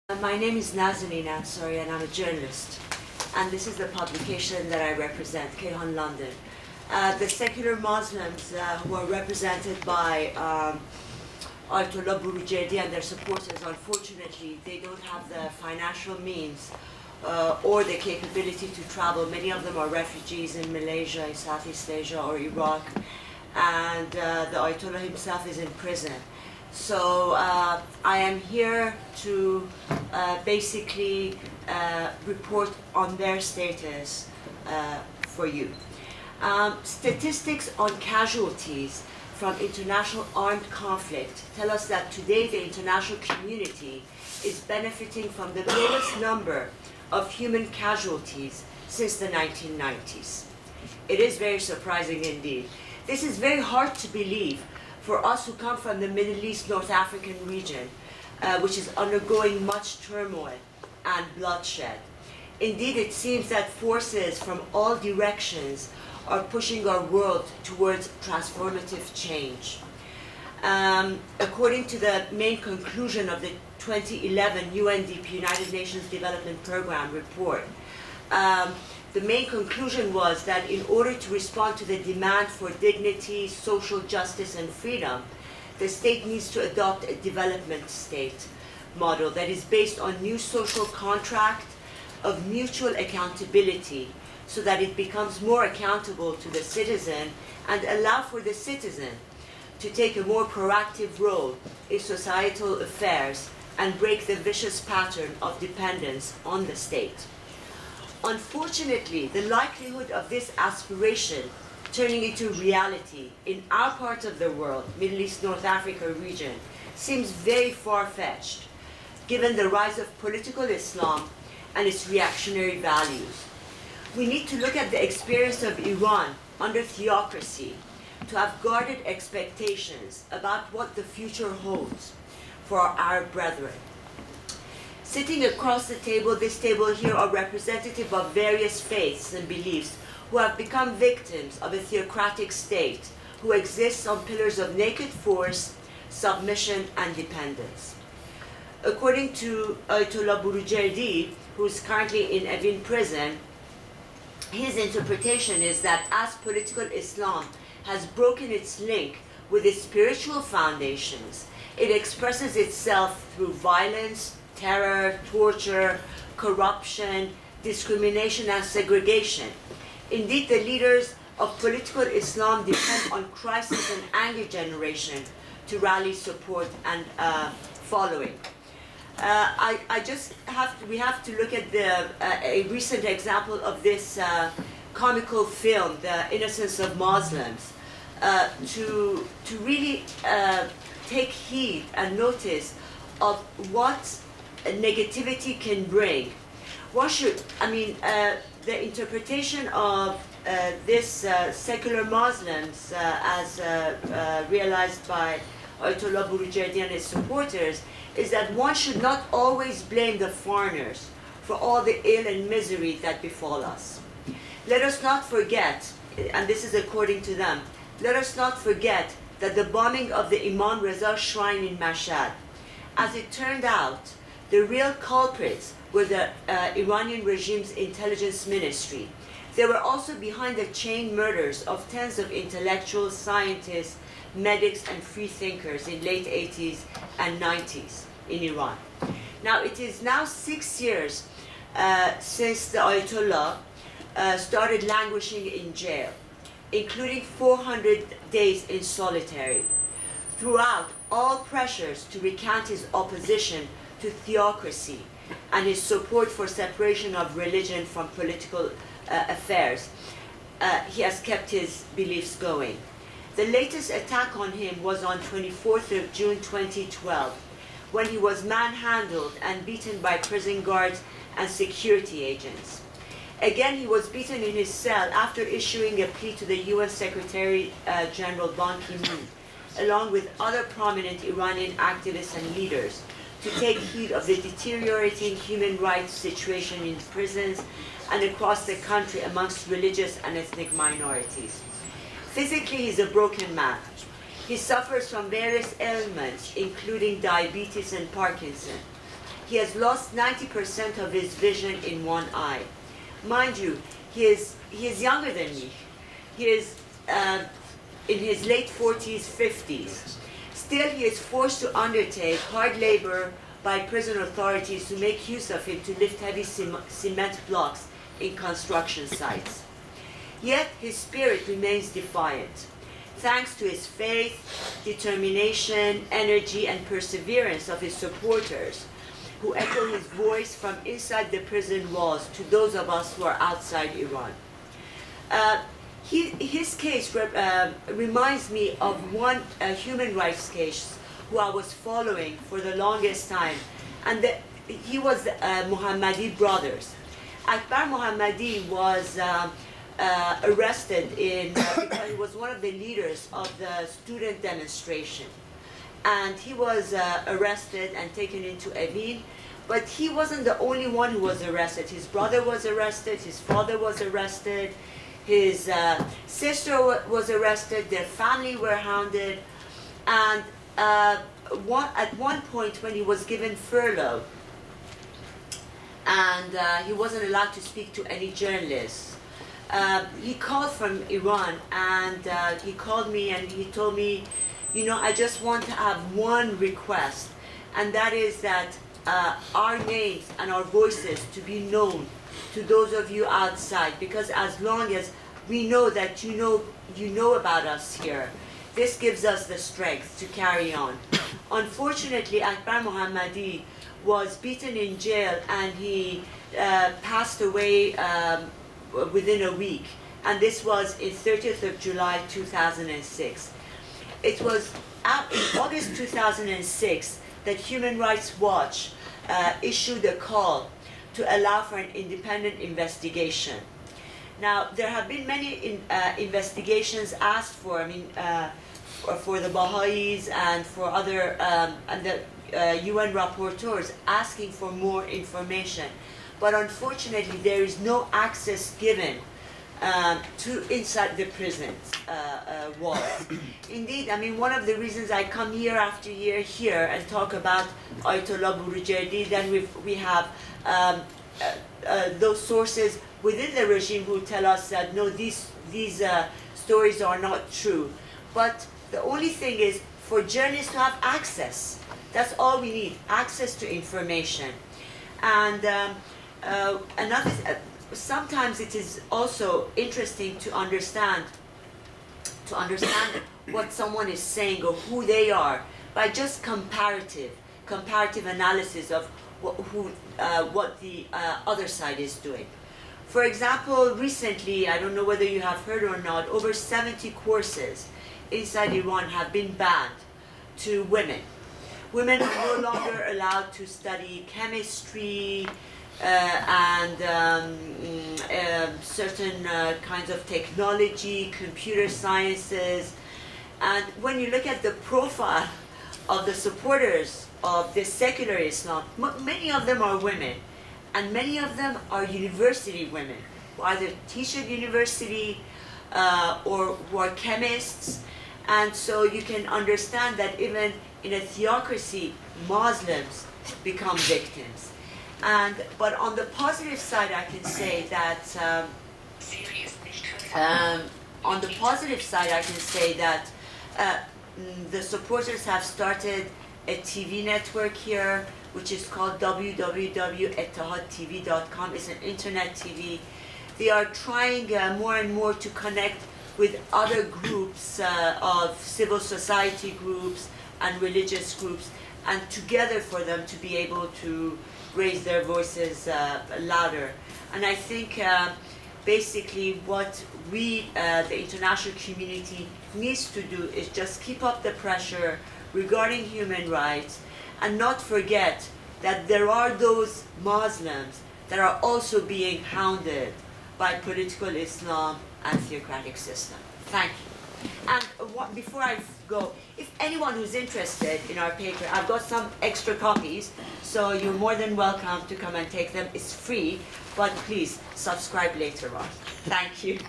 My name is Nazanin Ansari and I'm a journalist. And this is the publication that I represent, Kayhan London. The secular Muslims who are represented by Ayatollah Burujerdi and their supporters, unfortunately, they don't have the financial means or the capability to travel. Many of them are refugees in Malaysia, in Southeast Asia, or Iraq. And the Ayatollah himself is in prison. So I am here to basically report on their status for you. Statistics on casualties from international armed conflict tell us that today the international community is benefiting from the lowest number of human casualties since the 1990s. It is very surprising indeed. This is very hard to believe for us who come from the Middle East, North African region, which is undergoing much turmoil and bloodshed. Indeed, it seems that forces from all directions are pushing our world towards transformative change. According to the main conclusion of the 2011 UNDP, United Nations Development Programme report, the main conclusion was that in order to respond to the demand for dignity, social justice, and freedom, the state needs to adopt a development state model that is based on new social contract of mutual accountability so that it becomes more accountable to the citizen and allow for the citizen to take a more proactive role in societal affairs and break the vicious pattern of dependence on the state. Unfortunately, the likelihood of this aspiration turning into reality in our part of the world, Middle East, North Africa region, seems very far-fetched, given the rise of political Islam and its reactionary values. We need to look at the experience of Iran under theocracy to have guarded expectations about what the future holds for our Arab brethren. Sitting across the table, this table here, are representative of various faiths and beliefs who have become victims of a theocratic state who exists on pillars of naked force, submission, and dependence. According to Ayatollah Burujerdi, who is currently in Evin prison, his interpretation is that as political Islam has broken its link with its spiritual foundations, it expresses itself through violence, terror, torture, corruption, discrimination, and segregation. Indeed, the leaders of political Islam depend on crisis and anger generation to rally support and following. We have to look at a recent example of this comical film, The Innocence of Muslims, to really take heed and notice of what negativity can bring. The interpretation of this secular Muslims as realized by Ayatollah Burujerdi and his supporters is that one should not always blame the foreigners for all the ill and misery that befall us. Let us not forget, and this is according to them, let us not forget that the bombing of the Imam Reza shrine in Mashhad, as it turned out, the real culprits were the Iranian regime's intelligence ministry. They were also behind the chain murders of tens of intellectuals, scientists, medics, and free thinkers in late 80s and 90s in Iran. Now, it is now 6 years since the Ayatollah started languishing in jail, including 400 days in solitary. Throughout, all pressures to recant his opposition to theocracy and his support for separation of religion from political affairs, he has kept his beliefs going. The latest attack on him was on 24th of June 2012, when he was manhandled and beaten by prison guards and security agents. Again, he was beaten in his cell after issuing a plea to the UN Secretary General Ban Ki-moon, along with other prominent Iranian activists and leaders, to take heed of the deteriorating human rights situation in prisons and across the country amongst religious and ethnic minorities. Physically, he's a broken man. He suffers from various ailments, including diabetes and Parkinson. He has lost 90% of his vision in one eye. Mind you, he is younger than me. He is in his late 40s, 50s. Still, he is forced to undertake hard labor by prison authorities to make use of him to lift heavy cement blocks in construction sites. Yet, his spirit remains defiant. Thanks to his faith, determination, energy, and perseverance of his supporters, who echo his voice from inside the prison walls to those of us who are outside Iran. His case reminds me of one human rights case who I was following for the longest time, and he was the Mohammadi brothers. Akbar Mohammadi was arrested because he was one of the leaders of the student demonstration. And he was arrested and taken into Evin, but he wasn't the only one who was arrested. His brother was arrested, his father was arrested, his sister was arrested, their family were hounded, and at one point when he was given furlough, and he wasn't allowed to speak to any journalists, he called from Iran, and he called me and he told me, you know, I just want to have one request, and that is that our names and our voices to be known to those of you outside, because as long as we know that you know about us here, this gives us the strength to carry on. Unfortunately, Akbar Mohammadi was beaten in jail, and he passed away within a week, and this was in 30th of July 2006. It was in August 2006 that Human Rights Watch issued a call to allow for an independent investigation. Now, there have been many investigations asked for, for the Baha'is and for other, and the UN rapporteurs asking for more information. But unfortunately, there is no access given to inside the prison's walls. Indeed, one of the reasons I come year after year here and talk about Ayatollah Burujerdi, then we have those sources within the regime who tell us that no, these stories are not true. But the only thing is for journalists to have access. That's all we need, access to information. And sometimes it is also interesting to understand what someone is saying or who they are by just comparative analysis of what the other side is doing. For example, recently, I don't know whether you have heard or not, over 70 courses inside Iran have been banned to women. Women are no longer allowed to study chemistry, and certain kinds of technology, computer sciences. And when you look at the profile of the supporters of this secular Islam, many of them are women, and many of them are university women, who either teach at university or who are chemists. And so you can understand that even in a theocracy, Muslims become victims. But on the positive side, I can say that the supporters have started a TV network here, which is called www.ettihadtv.com. It's an internet TV. They are trying more and more to connect with other groups of civil society groups and religious groups, and together for them to be able to raise their voices louder. And I think basically what we, the international community, needs to do is just keep up the pressure regarding human rights, and not forget that there are those Muslims that are also being hounded by political Islam and theocratic system. Thank you. And before I go, if anyone who's interested in our paper, I've got some extra copies, so you're more than welcome to come and take them. It's free, but please subscribe later on. Thank you.